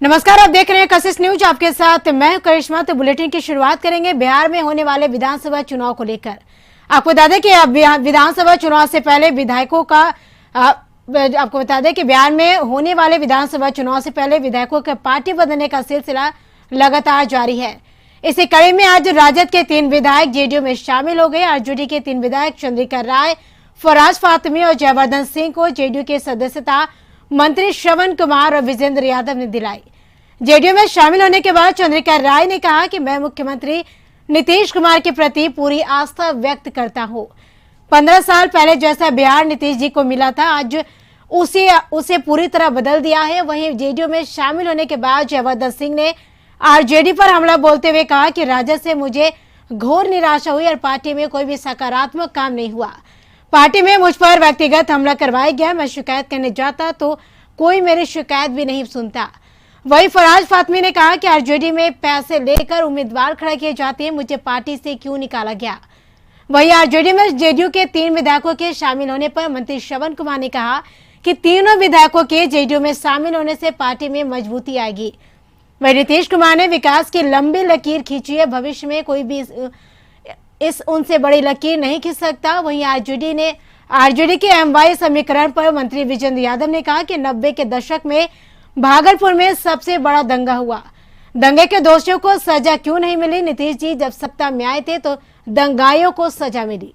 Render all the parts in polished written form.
नमस्कार, आप देख रहे हैं कशिश न्यूज। आपके साथ मैं हूं करिश्मा। तो बुलेटिन की शुरुआत करेंगे बिहार में होने वाले विधानसभा चुनाव को लेकर। आपको बता दें कि विधानसभा चुनाव से पहले विधायकों का आपको बता दें कि बिहार में होने वाले विधानसभा चुनाव से पहले विधायकों के पार्टी बदलने का सिलसिला लगातार जारी है। इसी कड़ी में आज राजद के 3 विधायक जेडीयू में शामिल हो गए। आरजेडी के 3 विधायक चंद्रिका राय, फराज फातमी और जयवर्धन सिंह को जेडीयू की सदस्यता मंत्री श्रवण कुमार और विजेंद्र यादव ने दिलाई। जेडीयू में शामिल होने के बाद चंद्रिका राय ने कहा कि मैं मुख्यमंत्री नीतीश कुमार के प्रति पूरी आस्था व्यक्त करता हूं। 15 साल पहले जैसा बिहार नीतीश जी को मिला था, आज उसे पूरी तरह बदल दिया है। वहीं जेडीयू में शामिल होने के बाद जयवर्धन सिंह ने आरजेडी पर हमला बोलते हुए कहा कि राजद से मुझे घोर निराशा हुई और पार्टी में कोई भी सकारात्मक काम नहीं हुआ। पार्टी में मुझ पर व्यक्तिगत हमला करवाया गया। मैं शिकायत करने जाता तो कोई मेरी शिकायत भी नहीं सुनता। वही फराज फातमी ने कहा कि आरजेडी में पैसे लेकर उम्मीदवार खड़ा किए जाते हैं, मुझे पार्टी से क्यों निकाला गया। वही आरजेडी में जेडीयू के 3 विधायकों के शामिल होने पर मंत्री श्रवण कुमार ने कहा कि तीनों विधायकों के जेडीयू में शामिल होने से पार्टी में मजबूती आएगी। वही नीतीश कुमार ने विकास की लंबी लकीर खींची है, भविष्य में कोई भी उनसे बड़ी लकीर नहीं खींच सकता। वहीं आरजेडी के एमवाई समीकरण पर मंत्री विजेंद्र यादव ने कहा कि 90 के दशक में भागलपुर में सबसे बड़ा दंगा हुआ, दंगे के दोषियों को सजा क्यों नहीं मिली। नीतीश जी जब सत्ता में आए थे तो दंगाइयों को सजा मिली।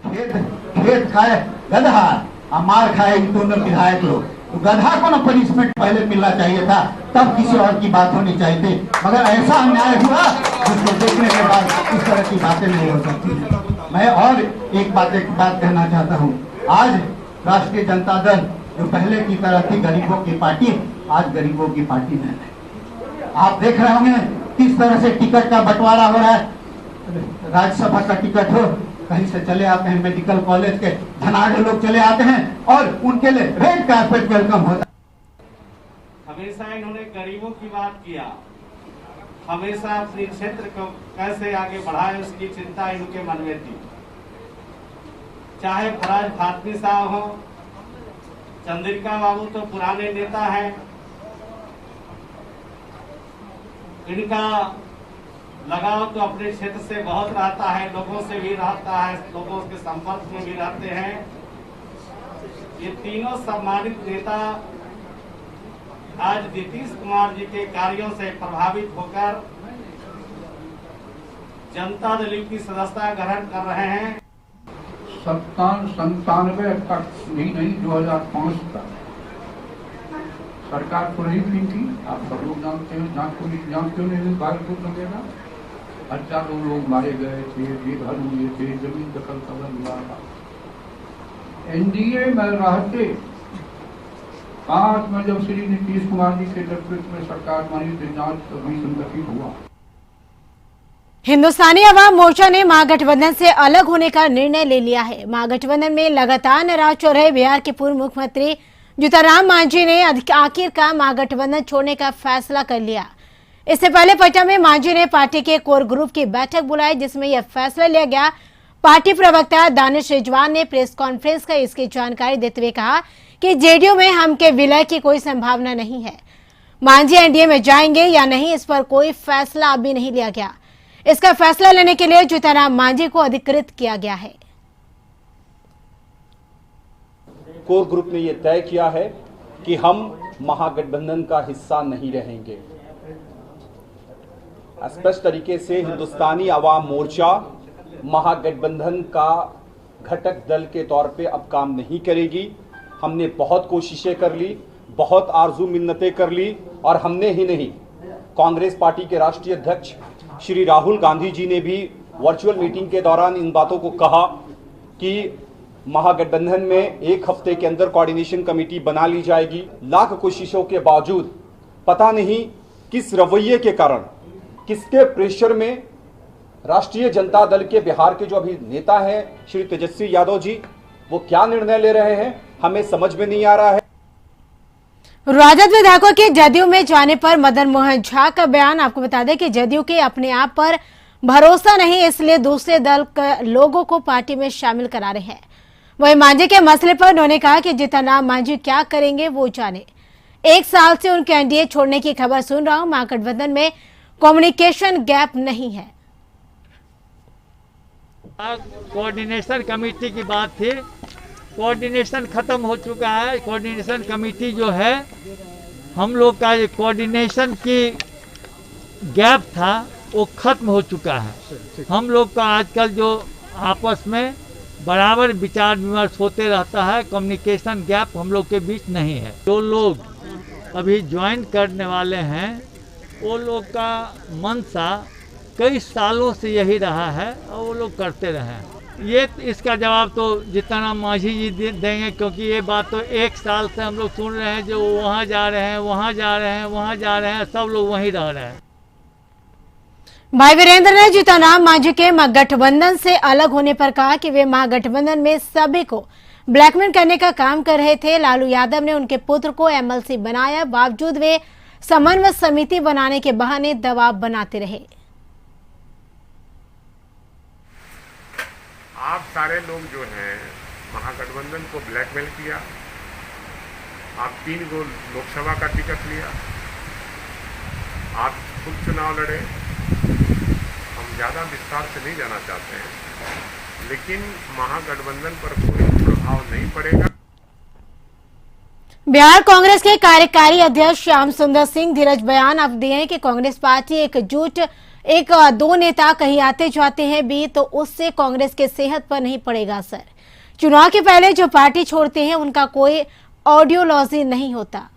खेत खाए गधा और मार खाए इन दोनों विधायक लोग। तो गधा को ना पनिशमेंट पहले मिलना चाहिए था, तब किसी और की बात होनी चाहिए थी। मगर ऐसा अन्याय हुआ जिसको देखने के बाद इस तरह की बातें नहीं हो सकती। मैं और एक बात कहना चाहता हूँ। आज राष्ट्रीय जनता दल जो पहले की तरह थी गरीबों की पार्टी, आज गरीबों की पार्टी नहीं है। आप देख रहे होंगे किस तरह से टिकट का बंटवारा हो रहा है। राज्यसभा का टिकट हो, कहीं से चले आते हैं, मेडिकल कॉलेज के धनाढ़ लोग चले आते हैं और उनके लिए रेड कार्पेट वेलकम होता है। हमेशा इन्होंने गरीबों की बात किया, हमेशा अपने क्षेत्र को कैसे आगे बढ़ाए उसकी चिंता इनके मन में थी। चाहे फराज फातमी साहब हो, चंद्रिका बाबू तो पुराने नेता हैं, इनका लगाव तो अपने क्षेत्र से बहुत रहता है, लोगों से भी रहता है, लोगों के संपर्क में भी रहते हैं। ये तीनों सम्मानित नेता आज नीतीश कुमार जी के कार्यों से प्रभावित होकर जनता दल की सदस्यता ग्रहण कर रहे हैं। 97 तक नहीं 2005 तक सरकार तो नहीं थी। आप सब लोग जानते हैं, जांच क्यों नहीं भागलपुर लगेगा। 18 लोग मारे गए थे, बेघर हुए थे, जमीन दखल कदम हुआ था। एनडीए में रहते 5 में जब श्री नीतीश कुमार जी के नेतृत्व में सरकार बनी तो जांच कभी संगठित हुआ। हिंदुस्तानी अवाम मोर्चा ने महागठबंधन से अलग होने का निर्णय ले लिया है। महागठबंधन में लगातार नाराज हो रहे बिहार के पूर्व मुख्यमंत्री जीतनराम मांझी ने आखिरकार महागठबंधन छोड़ने का फैसला कर लिया। इससे पहले पटना में मांझी ने पार्टी के कोर ग्रुप की बैठक बुलाई, जिसमें यह फैसला लिया गया। पार्टी प्रवक्ता दानिश रिजवान ने प्रेस कॉन्फ्रेंस कर इसकी जानकारी देते हुए कहा कि जेडीयू में हम के विलय की कोई संभावना नहीं है। मांझी एनडीए में जाएंगे या नहीं, इस पर कोई फैसला अभी नहीं लिया गया। इसका फैसला लेने के लिए जीतनराम मांझी को अधिकृत किया गया है। कोर ग्रुप ने यह तय किया है कि हम महागठबंधन का हिस्सा नहीं रहेंगे। स्पष्ट तरीके से हिंदुस्तानी अवाम मोर्चा महागठबंधन का घटक दल के तौर पे अब काम नहीं करेगी। हमने बहुत कोशिशें कर ली, बहुत आरजू मिन्नतें कर ली, और हमने ही नहीं, कांग्रेस पार्टी के राष्ट्रीय अध्यक्ष श्री राहुल गांधी जी ने भी वर्चुअल मीटिंग के दौरान इन बातों को कहा कि महागठबंधन में 1 हफ्ते के अंदर कोऑर्डिनेशन कमेटी बना ली जाएगी। लाख कोशिशों के बावजूद पता नहीं किस रवैये के कारण, किसके प्रेशर में राष्ट्रीय जनता दल के बिहार के जो अभी नेता हैं श्री तेजस्वी यादव जी, वो क्या निर्णय ले रहे हैं, हमें समझ में नहीं आ रहा है। राजद विधायकों के जदयू में जाने पर मदन मोहन झा का बयान। आपको बता दें कि जदयू के अपने आप पर भरोसा नहीं, इसलिए दूसरे दल के लोगों को पार्टी में शामिल करा रहे हैं। वहीं मांझी के मसले पर उन्होंने कहा कि जीतन राम मांझी क्या करेंगे वो जाने। 1 साल से उनके एनडीए छोड़ने की खबर सुन रहा हूं। महागठबंधन में कम्युनिकेशन गैप नहीं है। कोऑर्डिनेशन कमेटी की बात थी, कोऑर्डिनेशन खत्म हो चुका है। कोऑर्डिनेशन कमेटी जो है, हम लोग का ये कोऑर्डिनेशन की गैप था वो खत्म हो चुका है। हम लोग का आजकल जो आपस में बराबर विचार विमर्श होते रहता है, कम्युनिकेशन गैप हम लोग के बीच नहीं है। जो लोग अभी ज्वाइन करने वाले हैं वो लोग का मनसा कई सालों से यही रहा है और वो लोग करते रहे। ये इसका जवाब तो जीतन राम मांझी जी देंगे, क्योंकि ये बात तो 1 साल से हम लोग सुन रहे हैं, जो वहाँ जा रहे हैं, वहाँ जा रहे हैं, वहाँ जा रहे हैं, सब लोग वहीं रह रहे हैं। भाई वीरेंद्र ने जीतन राम मांझी के महागठबंधन से अलग होने पर कहा कि वे महागठबंधन में सभी को ब्लैकमेल करने का काम कर रहे थे। लालू यादव ने उनके पुत्र को एमएलसी बनाया, बावजूद वे समन्वय समिति बनाने के बहाने दबाव बनाते रहे। आप सारे लोग जो हैं महागठबंधन को ब्लैकमेल किया, आप 3 गो लोकसभा का टिकट लिया, आप खुद चुनाव लड़े। हम ज़्यादा विस्तार से नहीं जाना चाहते हैं, लेकिन महागठबंधन पर कोई प्रभाव नहीं पड़ेगा। बिहार कांग्रेस के कार्यकारी अध्यक्ष श्याम सुंदर सिंह धीरज बयान अब दिए हैं कि कांग्रेस पार्टी एकजुट 1-2 नेता कहीं आते जाते हैं भी तो उससे कांग्रेस के सेहत पर नहीं पड़ेगा असर। चुनाव के पहले जो पार्टी छोड़ते हैं उनका कोई आइडियोलॉजी नहीं होता।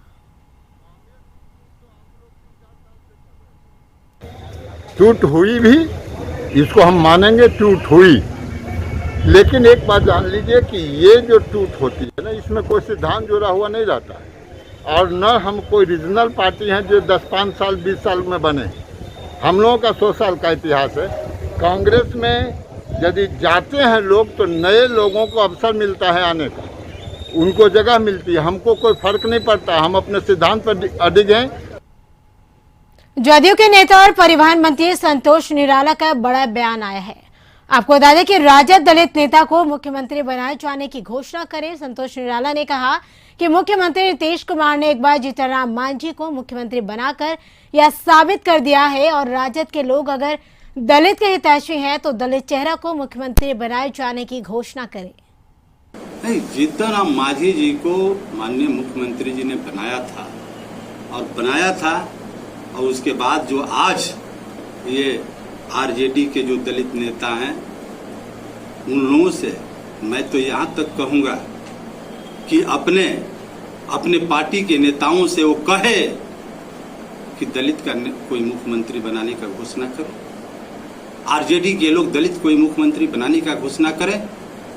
टूट हुई भी, इसको हम मानेंगे टूट हुई, लेकिन एक बात जान लीजिए कि ये जो टूट होती है ना, इसमें कोई सिद्धांत जुड़ा हुआ नहीं रहता है। और न हम कोई रीजनल पार्टी हैं जो 10-5 साल 20 साल में बने। हम लोगों का 100 साल का इतिहास है। कांग्रेस में यदि जाते हैं लोग तो नए लोगों को अवसर मिलता है आने का, उनको जगह मिलती है। हमको कोई फर्क नहीं पड़ता, हम अपने सिद्धांत पर अडिग हैं। जदयू के नेता और परिवहन मंत्री संतोष निराला का बड़ा बयान आया है। आपको बता दें कि राजद दलित नेता को मुख्यमंत्री बनाए जाने की घोषणा करें। संतोष निराला ने कहा कि मुख्यमंत्री नीतीश कुमार ने एक बार जीतन राम मांझी को मुख्यमंत्री बनाकर यह साबित कर दिया है, और राजद के लोग अगर दलित के हितैषी हैं तो दलित चेहरा को मुख्यमंत्री बनाए जाने की घोषणा करें। नहीं, जीतन राम मांझी जी को माननीय मुख्यमंत्री जी ने बनाया था और उसके बाद जो आज ये आरजेडी के जो दलित नेता हैं, उन लोगों से मैं तो यहाँ तक कहूँगा कि अपने पार्टी के नेताओं से वो कहे कि दलित का कोई मुख्यमंत्री बनाने का घोषणा करो। आरजेडी के लोग दलित कोई मुख्यमंत्री बनाने का घोषणा करें।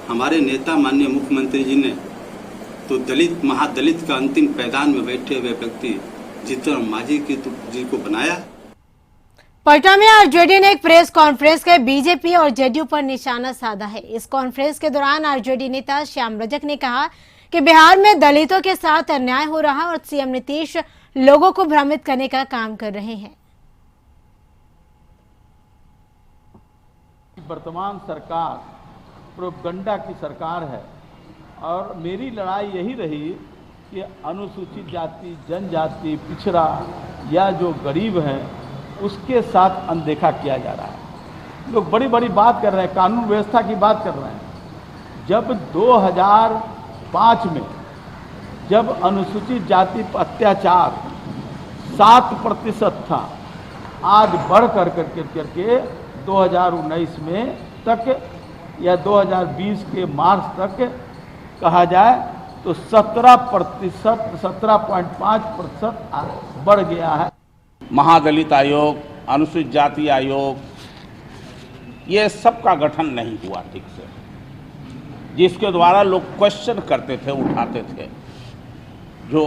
हमारे नेता माननीय मुख्यमंत्री जी ने तो दलित महादलित का अंतिम पैदान में बैठे हुए व्यक्ति जीतन राम मांझी जी को बनाया। पटना में आरजेडी ने एक प्रेस कॉन्फ्रेंस कर बीजेपी और जेडीयू पर निशाना साधा है। इस कॉन्फ्रेंस के दौरान आरजेडी नेता श्याम रजक ने कहा कि बिहार में दलितों के साथ अन्याय हो रहा और सीएम नीतीश लोगों को भ्रमित करने का काम कर रहे हैं। वर्तमान सरकार प्रोपगंडा की सरकार है और मेरी लड़ाई यही रही कि अनुसूचित जाति, जनजाति, पिछड़ा या जो गरीब हैं उसके साथ अनदेखा किया जा रहा है। लोग बड़ी बड़ी बात कर रहे हैं, कानून व्यवस्था की बात कर रहे हैं। जब 2005 में जब अनुसूचित जाति पर अत्याचार 7% था, आज बढ़ करके 2019 में तक या 2020 के मार्च तक कहा जाए तो 17.5% बढ़ गया है। महादलित आयोग, अनुसूचित जाति आयोग, ये सब का गठन नहीं हुआ ठीक से, जिसके द्वारा लोग क्वेश्चन करते थे, उठाते थे। जो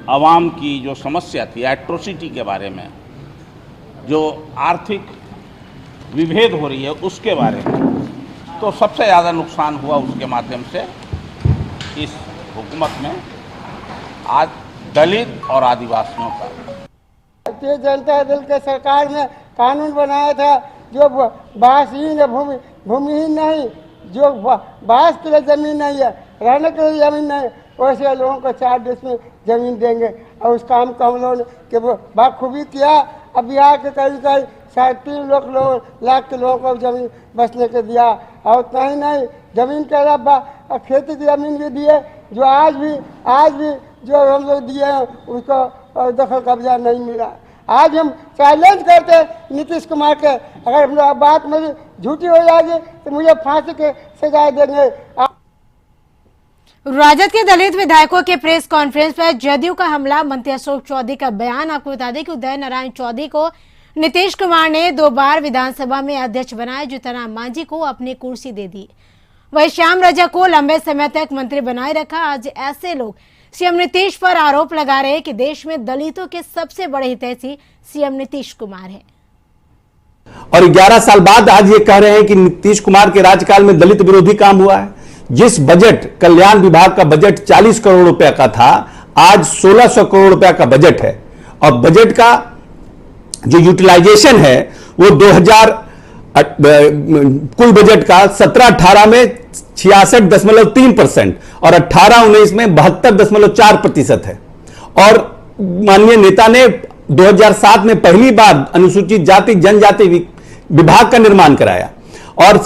आवाम की जो समस्या थी एट्रोसिटी के बारे में, जो आर्थिक विभेद हो रही है उसके बारे में, तो सबसे ज़्यादा नुकसान हुआ उसके माध्यम से इस हुकूमत में आज दलित और आदिवासियों का। भारतीय जनता दल के सरकार ने कानून बनाया था जो भाषहीन भूमिहीन नहीं, जो 22 किलो जमीन नहीं है, रहने के लिए जमीन नहीं, वैसे लोगों को 4 देश में जमीन देंगे। और उस काम को हम लोगों ने कि वो बाखूबी किया। अब बिहार के करीब 3.5 लाख के लोगों को जमीन बसने के दिया। और उतना ही नहीं, जमीन के अलावा खेती की जमीन भी दिए, जो आज भी जो हम लोग दिए हैं उसको दखल कब्जा नहीं मिला। आज हम चैलेंज करते हैं नीतीश कुमार के, अगर बात मेरी झूठी हो जाएगी तो मुझे फांसी के सजा देंगे। राजद के दलित विधायकों के प्रेस कॉन्फ्रेंस पर जदयू का हमला, मंत्री अशोक चौधरी का बयान। आपको बता दें कि उदय नारायण चौधरी को नीतीश कुमार ने 2 बार विधानसभा में अध्यक्ष बनाया, जीतन मांझी को अपनी कुर्सी दे दी। वही श्याम रजक को लंबे समय तक मंत्री बनाए रखा। आज ऐसे लोग सीएम नीतीश पर आरोप लगा रहे हैं कि देश में दलितों के सबसे बड़े हितैषी सीएम नीतीश कुमार है। और 11 साल बाद आज ये कह रहे हैं कि नीतीश कुमार के राज्यकाल में दलित विरोधी काम हुआ है। जिस बजट, कल्याण विभाग का बजट 40 करोड़ रुपए का था, आज 1600 करोड़ रुपए का बजट है। और बजट का जो यूटिलाइजेशन है वो 2000 कुल बजट का 17-18 में 66.3% और 18-19 में 72.4% है। और माननीय नेता ने 2007 में पहली बार अनुसूचित जाति जनजाति विभाग का निर्माण कराया। और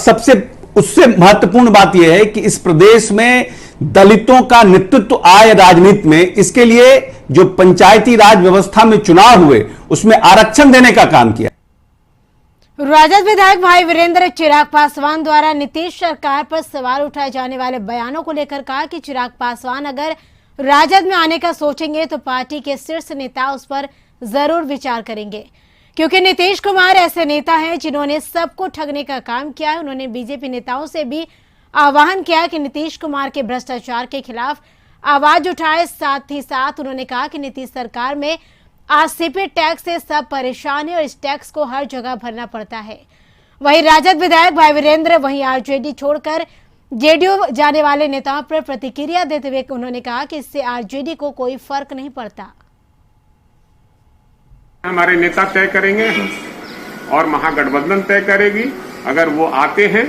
उससे महत्वपूर्ण बात यह है कि इस प्रदेश में दलितों का नेतृत्व आए राजनीति में। इसके लिए जो पंचायती राज व्यवस्था में चुनाव हुए उसमें आरक्षण देने का काम किया। राजद विधायक भाई वीरेंद्र चिराग पासवान द्वारा नीतीश सरकार पर सवाल उठाए जाने वाले बयानों को लेकर कहा कि चिराग पासवान अगर राजद में आने का सोचेंगे तो पार्टी के शीर्ष नेता उस पर जरूर विचार करेंगे, क्योंकि नीतीश कुमार ऐसे नेता हैं जिन्होंने सबको ठगने का काम किया है। उन्होंने बीजेपी नेताओं से भी आह्वान किया कि नीतीश कुमार के भ्रष्टाचार के खिलाफ आवाज उठाए। साथ ही साथ उन्होंने कहा कि नीतीश सरकार में आरसीपी टैक्स से सब परेशान है और इस टैक्स को हर जगह भरना पड़ता है। वहीं राजद विधायक भाई वीरेंद्र वहीं आरजेडी छोड़कर जेडीयू जाने वाले नेताओं पर प्रतिक्रिया देते हुए उन्होंने कहा कि इससे आरजेडी को कोई फर्क नहीं पड़ता। हमारे नेता तय करेंगे और महागठबंधन तय करेगी। अगर वो आते हैं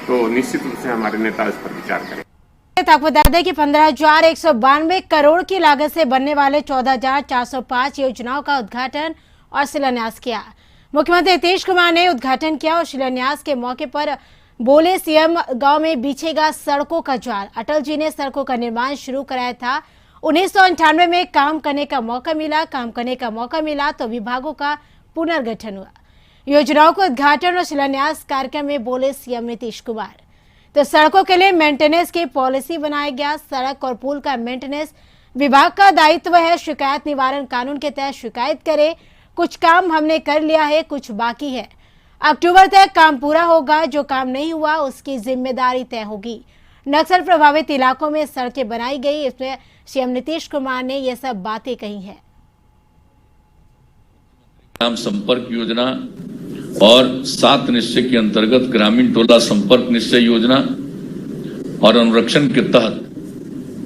तो निश्चित रूप से हमारे नेता इस पर विचार करेंगे। आपको बता दें कि 15,192 करोड़ की लागत से बनने वाले 14,405 योजनाओं का उद्घाटन और शिलान्यास किया। मुख्यमंत्री नीतीश कुमार ने उद्घाटन किया और शिलान्यास के मौके पर बोले, सीएम गांव में बिछेगा सड़कों का जाल। अटल जी ने सड़कों का निर्माण शुरू कराया था। 1998 में काम करने का मौका मिला तो विभागों का पुनर्गठन हुआ। योजनाओं को उद्घाटन और शिलान्यास कार्यक्रम में बोले सीएम नीतीश कुमार। तो सड़कों के लिए मेंटेनेंस की पॉलिसी बनाया गया। सड़क और पुल का मेंटेनेंस विभाग का दायित्व है। शिकायत निवारण कानून के तहत शिकायत करें। कुछ काम हमने कर लिया है, कुछ बाकी है। अक्टूबर तक काम पूरा होगा। जो काम नहीं हुआ उसकी जिम्मेदारी तय होगी। नक्सल प्रभावित इलाकों में सड़कें बनाई गई। इसमें सीएम नीतीश कुमार ने यह सब बातें कही है। ग्राम संपर्क योजना और 7 निश्चय के अंतर्गत ग्रामीण टोला संपर्क निश्चय योजना और अनुरक्षण के तहत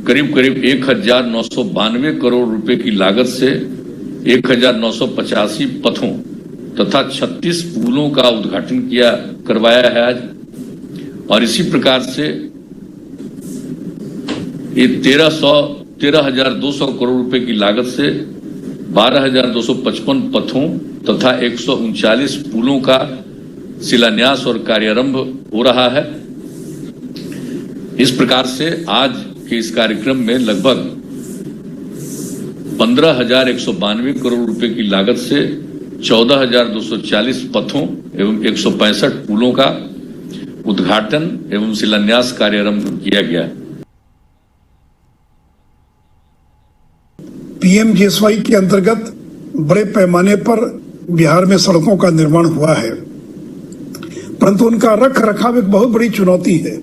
करीब 1992 करोड़ रुपए की लागत से 1985 पथों तथा 36 पुलों का उद्घाटन करवाया है आज। और इसी प्रकार से ये 13,200 करोड़ रुपए की लागत से 12,255 पथों तथा 139 पुलों का शिलान्यास और कार्यारंभ हो रहा है। इस प्रकार से आज के इस कार्यक्रम में लगभग 15,192 करोड़ रुपए की लागत से 14,240 पथों एवं 165 पुलों का उद्घाटन एवं शिलान्यास कार्यारंभ किया गया। पीएमजीएसवाई के अंतर्गत बड़े पैमाने पर बिहार में सड़कों का निर्माण हुआ है, परंतु उनका रख रखाव एक बहुत बड़ी चुनौती है।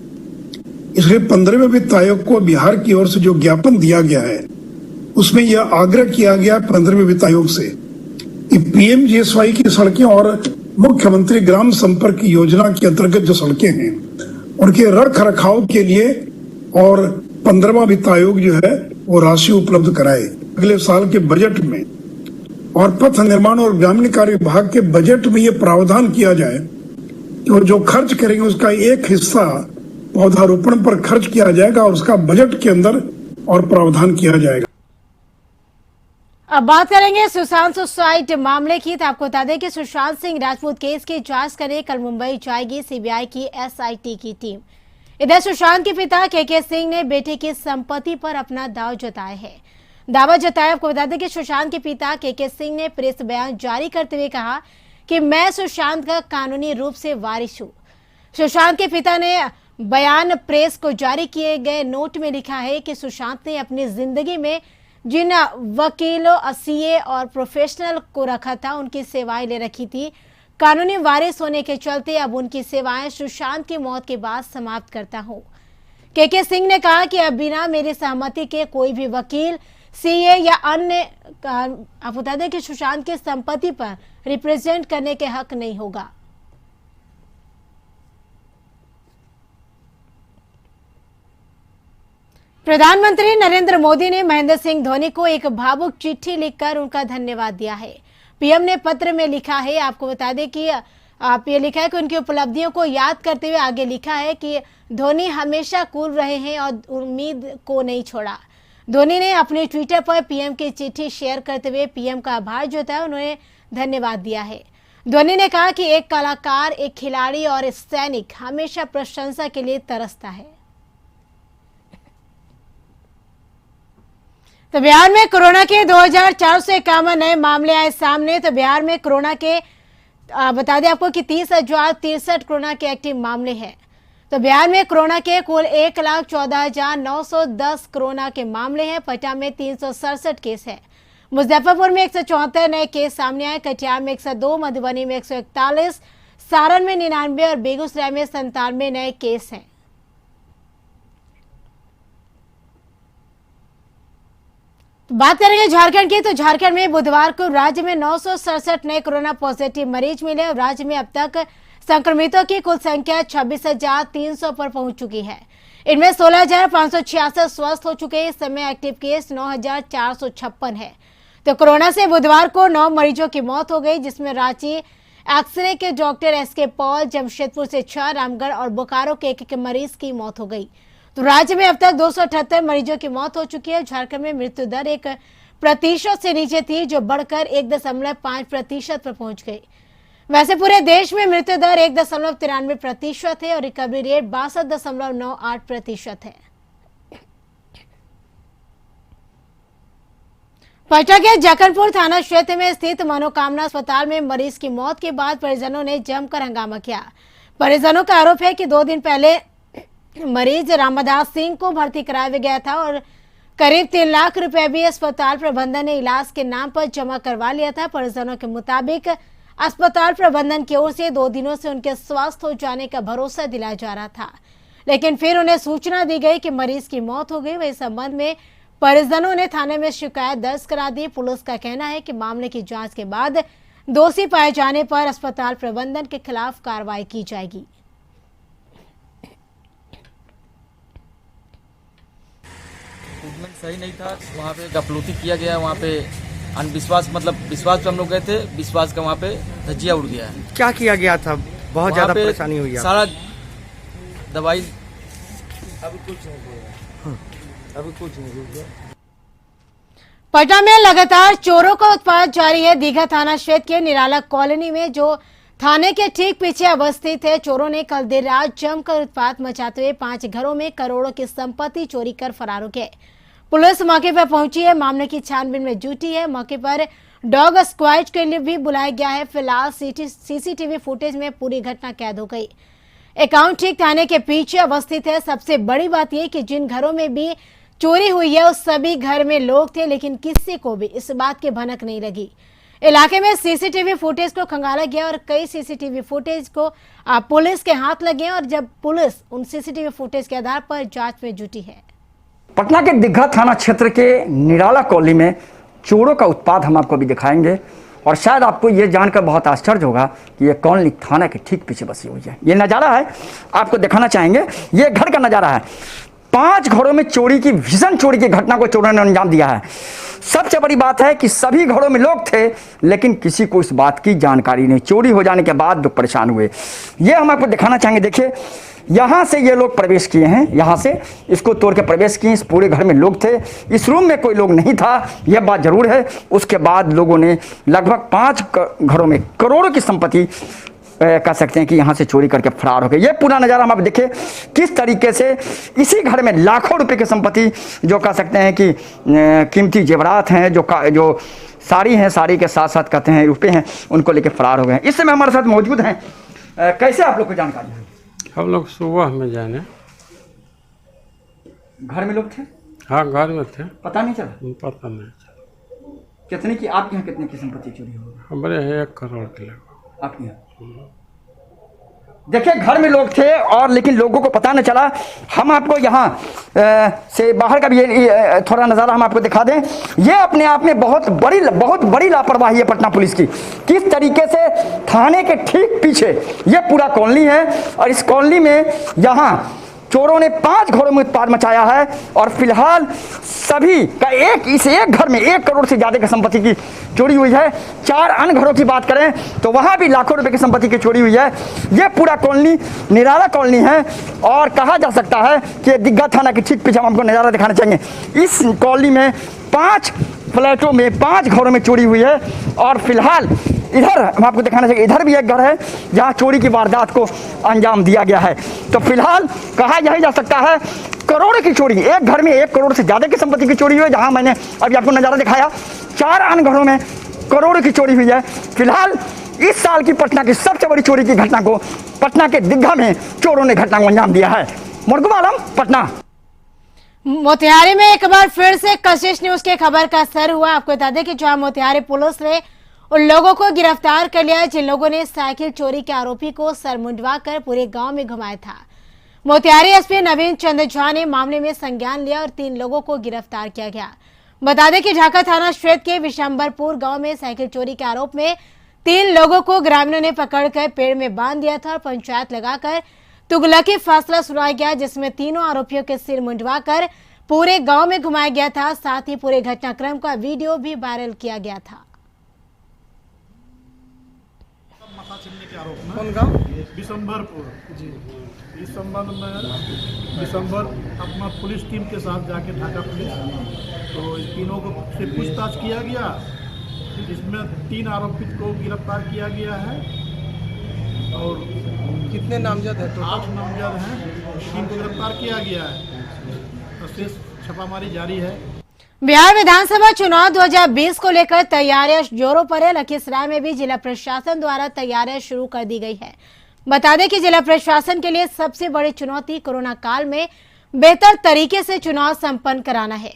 इसलिए 15वें वित्त आयोग को बिहार की ओर से जो ज्ञापन दिया गया है उसमें यह आग्रह किया गया 15वें वित्त आयोग से कि पीएमजीएसवाई की सड़कें और मुख्यमंत्री ग्राम संपर्क योजना के अंतर्गत जो सड़कें हैं उनके रख रखाव के लिए और 15वां वित्त आयोग जो है वो राशि उपलब्ध कराए। अगले साल के बजट में और पथ निर्माण और ग्रामीण कार्य विभाग के बजट में ये प्रावधान किया जाए कि वो जो खर्च करेंगे उसका एक हिस्सा पौधारोपण पर खर्च किया जाएगा और उसका बजट के अंदर और प्रावधान किया जाएगा। अब बात करेंगे सुशांत सुसाइड मामले की। तो आपको बता दें कि सुशांत सिंह राजपूत केस की जांच करने कल मुंबई जाएगी सीबीआई की एसआईटी की टीम। इधर सुशांत के पिता के सिंह ने बेटे की संपत्ति पर अपना दावा जताया। आपको बता दें कि सुशांत के पिता के सिंह ने प्रेस बयान जारी करते हुए कहा कि मैं सुशांत का कानूनी रूप से वारिस हूँ। सुशांत के पिता ने बयान प्रेस को जारी किए गए नोट में लिखा है कि सुशांत ने अपनी जिंदगी में जिन वकीलों, सीए और प्रोफेशनल को रखा था, उनकी सेवाएं ले रखी थी। कानूनी वारिस होने के चलते अब उनकी सेवाएं सुशांत की मौत के बाद समाप्त करता हूं। के सिंह ने कहा कि अब बिना मेरी सहमति के कोई भी वकील, सीए या अन्य, आप बता दें कि सुशांत की संपत्ति पर रिप्रेजेंट करने के हक नहीं होगा। प्रधानमंत्री नरेंद्र मोदी ने महेंद्र सिंह धोनी को एक भावुक चिट्ठी लिखकर उनका धन्यवाद दिया है। पीएम ने पत्र में लिखा है, आपको बता दें कि आप ये लिखा है कि उनकी उपलब्धियों को याद करते हुए आगे लिखा है कि धोनी हमेशा कूल रहे हैं और उम्मीद को नहीं छोड़ा। धोनी ने अपने ट्विटर पर पीएम की चिट्ठी शेयर करते हुए पीएम का आभार जताया, उन्होंने धन्यवाद दिया है। धोनी ने कहा कि एक कलाकार, एक खिलाड़ी और एक सैनिक हमेशा प्रशंसा के लिए तरसता है। तो बिहार में कोरोना के 2451 नए मामले आए सामने। तो बिहार में कोरोना के बता दें आपको कि 30,063 कोरोना के एक्टिव मामले हैं। तो बिहार में कोरोना के कुल 1,14,910 कोरोना के मामले हैं। पटना में 367 केस है। मुजफ्फरपुर में 174 नए केस सामने आए। कटिहार में 102, मधुबनी में 141, सारण में 99 और बेगूसराय में 97 नए केस हैं। बात करेंगे झारखंड की। तो झारखंड में बुधवार को राज्य में 967 नए कोरोना पॉजिटिव मरीज मिले और राज्य में अब तक संक्रमितों की कुल संख्या 26,300 पर पहुंच चुकी है। इनमें 16,566 स्वस्थ हो चुके हैं। इस समय एक्टिव केस 9,456 है। तो कोरोना से बुधवार को 9 मरीजों की मौत हो गई, जिसमें रांची एक्सरे के डॉक्टर एसके पॉल, जमशेदपुर से 6, रामगढ़ और बोकारो के एक मरीज की मौत हो गई। तो राज्य में अब तक 278 मरीजों की मौत हो चुकी है। झारखंड में मृत्यु दर 1% से नीचे थी, जो बढ़कर 1.5% पर पहुंच गई। वैसे पूरे देश में मृत्यु दर 1.93% है और रिकवरी रेट 62.98% है। पटना के जक्कनपुर थाना क्षेत्र में स्थित मनोकामना अस्पताल में मरीज की मौत के बाद परिजनों ने जमकर हंगामा किया। परिजनों का आरोप है कि 2 दिन पहले मरीज रामदास सिंह को भर्ती कराया गया था और करीब 3 लाख रुपए भी अस्पताल प्रबंधन ने इलाज के नाम पर जमा करवा लिया था। परिजनों के मुताबिक अस्पताल प्रबंधन की ओर से 2 दिनों से उनके स्वस्थ हो जाने का भरोसा दिलाया जा रहा था, लेकिन फिर उन्हें सूचना दी गई कि मरीज की मौत हो गई। वही संबंध में परिजनों ने थाने में शिकायत दर्ज करा दी। पुलिस का कहना है कि मामले की जांच के बाद दोषी पाए जाने पर अस्पताल प्रबंधन के खिलाफ कार्रवाई की जाएगी। ट्रीटमेंट सही नहीं था, वहाँ पे गफलती किया गया, वहाँ पे अनविश्वास, मतलब विश्वास पे हम लोग गए थे, विश्वास का वहाँ पे धज्जिया उड़ गया है। क्या किया गया था? बहुत ज्यादा परेशानी हुई है। सारा दवाई अभी कुछ नहीं हुआ। पटना में लगातार चोरों का उत्पात जारी है। दीघा थाना क्षेत्र के निराला कॉलोनी में, जो थाने के ठीक पीछे अवस्थित है, चोरों ने कल देर रात जमकर उत्पात मचाते हुए 5 घरों में करोड़ों की संपत्ति चोरी कर फरार हो गए। पुलिस मौके पर पहुंची है, मामले की छानबीन में जुटी है। मौके पर डॉग स्क्वाड के लिए भी बुलाया गया है। फिलहाल सीसीटीवी फुटेज में पूरी घटना कैद हो गई। अकाउंट ठीक थाने के पीछे अवस्थित है। सबसे बड़ी बात यह कि जिन घरों में भी चोरी हुई है उस सभी घर में लोग थे, लेकिन किसी को भी इस बात की भनक नहीं लगी। इलाके में सीसीटीवी फुटेज को खंगाला गया और कई सीसीटीवी फुटेज को पुलिस के हाथ लगे और जब पुलिस उन सीसीटीवी फुटेज के आधार पर जांच में जुटी है। पटना के दीघा थाना क्षेत्र के निराला कॉलोनी में चोरों का उत्पात हम आपको भी दिखाएंगे और शायद आपको ये जानकर बहुत आश्चर्य होगा कि ये कॉलोनी थाना के ठीक पीछे बसी हुई है। ये नज़ारा है, आपको दिखाना चाहेंगे। ये घर का नज़ारा है। 5 घरों में चोरी की, भीषण चोरी की घटना को चोरों ने अंजाम दिया है। सबसे बड़ी बात है कि सभी घरों में लोग थे, लेकिन किसी को इस बात की जानकारी नहीं। चोरी हो जाने के बाद लोग परेशान हुए। ये हम आपको दिखाना चाहेंगे। देखिए, यहाँ से ये लोग प्रवेश किए हैं, यहाँ से इसको तोड़ के प्रवेश किए। इस पूरे घर में लोग थे, इस रूम में कोई लोग नहीं था, यह बात जरूर है। उसके बाद लोगों ने लगभग 5 घरों में करोड़ों की संपत्ति कह सकते हैं कि यहाँ से चोरी करके फरार हो गए। ये पूरा नज़ारा हम आप देखें किस तरीके से इसी घर में लाखों रुपए की संपत्ति, जो कह सकते हैं कि कीमती जेवरात हैं, जो साड़ी हैं, साड़ी के साथ साथ कहते हैं रुपए हैं, उनको लेके फरार हो गए। इस समय हमारे साथ मौजूद हैं। कैसे आप लोग को जानकारी है? हम लोग सुबह में जाने, घर में लोग थे? हाँ घर में थे। पता नहीं चला? पता नहीं चला। कितने की, आपके यहाँ कितने की संपत्ति चोरी हो गई? हमारे 1 करोड़ के लगभग। आपके यहाँ देखिए घर में लोग थे और लेकिन लोगों को पता न चला। हम आपको यहाँ से बाहर का भी थोड़ा नज़ारा हम आपको दिखा दें। ये अपने आप में बहुत बड़ी लापरवाही है पटना पुलिस की। किस तरीके से थाने के ठीक पीछे ये पूरा कॉलोनी है और इस कॉलोनी में यहाँ चोरों ने 5 घरों में उत्पाद मचाया है और फिलहाल सभी का इस एक घर में 1 करोड़ से ज़्यादा की संपत्ति की चोरी हुई है। 4 अन्य घरों की बात करें तो वहाँ भी लाखों रुपए की संपत्ति की चोरी हुई है। ये पूरा कॉलोनी निराला कॉलोनी है और कहा जा सकता है कि दिग्गा थाना के ठीक पीछे हम आपको नज़ारा दिखाना चाहेंगे। इस कॉलोनी में 5 फ्लैटों में 5 घरों में चोरी हुई है और फिलहाल इधर हम आपको दिखाना चाहिए, इधर भी एक घर है जहां चोरी की वारदात को अंजाम दिया गया है। तो फिलहाल कहा यही जा सकता है करोड़ों की चोरी, एक घर में 1 करोड़ से ज़्यादा की संपत्ति की चोरी हुई है। जहां मैंने अभी आपको नज़ारा दिखाया 4 अन्य घरों में करोड़ों की चोरी हुई है। फिलहाल इस साल की पटना की सबसे बड़ी चोरी की घटना को पटना के दिग्गा में चोरों ने घटना को अंजाम दिया है। मुर्गुब आलम, पटना। मोतिहारी में एक बार फिर से कशिश न्यूज के खबर का असर हुआ। आपको बता दें कि जहां मोतिहारी पुलिस ने उन लोगों को गिरफ्तार कर लिया जिन लोगों ने साइकिल चोरी के आरोपी को सर मुंडवा कर पूरे गांव में घुमाया था। मोतिहारी एसपी नवीन चंद्र झा ने मामले में संज्ञान लिया और 3 लोगों को गिरफ्तार किया गया। बता दें कि ढाका थाना क्षेत्र के विशंबरपुर गांव में साइकिल चोरी के आरोप में 3 लोगों को ग्रामीणों ने पकड़कर पेड़ में बांध दिया था और पंचायत लगाकर तुगलकी फैसला सुनाया गया, जिसमें तीनों आरोपियों के सिर मुंडवा कर पूरे गांव में घुमाया गया था। साथ ही पूरे घटनाक्रम का वीडियो भी वायरल किया गया था। कौन गाँव? विशंबरपुर जी। इस संबंध में दिसंबर अपना पुलिस टीम के साथ जाके ढाका पुलिस, तो इस तीनों को से पूछताछ किया गया, जिसमें 3 आरोपित को गिरफ्तार किया गया है और कितने नामजद है? 8 नामजद हैं, 3 को गिरफ्तार किया गया है और शेष छापामारी जारी है। बिहार विधानसभा चुनाव 2020 को लेकर तैयारियां जोरों पर है। लखीसराय में भी जिला प्रशासन द्वारा तैयारियां शुरू कर दी गई है। बता दें कि जिला प्रशासन के लिए सबसे बड़ी चुनौती कोरोना काल में बेहतर तरीके से चुनाव संपन्न कराना है,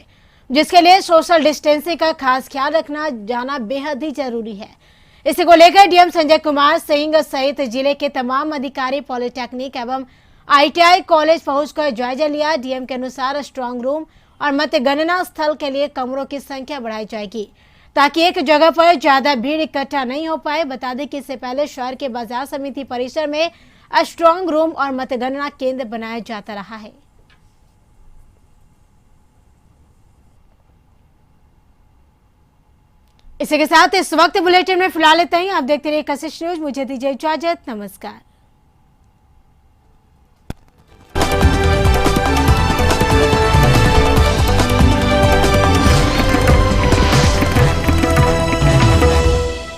जिसके लिए सोशल डिस्टेंसिंग का खास ख्याल रखना जाना बेहद ही जरूरी है। इसी को लेकर डीएम संजय कुमार सिंह सहित जिले के तमाम अधिकारी पॉलिटेक्निक एवं ITI कॉलेज पहुंचकर जायजा लिया। डीएम के अनुसार स्ट्रांग रूम और मतगणना स्थल के लिए कमरों की संख्या बढ़ाई जाएगी ताकि एक जगह पर ज्यादा भीड़ इकट्ठा नहीं हो पाए। बता दें कि इससे पहले शहर के बाजार समिति परिसर में स्ट्रांग रूम और मतगणना केंद्र बनाया जाता रहा है। इसी के साथ इस वक्त बुलेटिन में फिलहाल इतना ही। आप देखते रहिए कशिश न्यूज। मुझे दीजिए इजाजत। नमस्कार।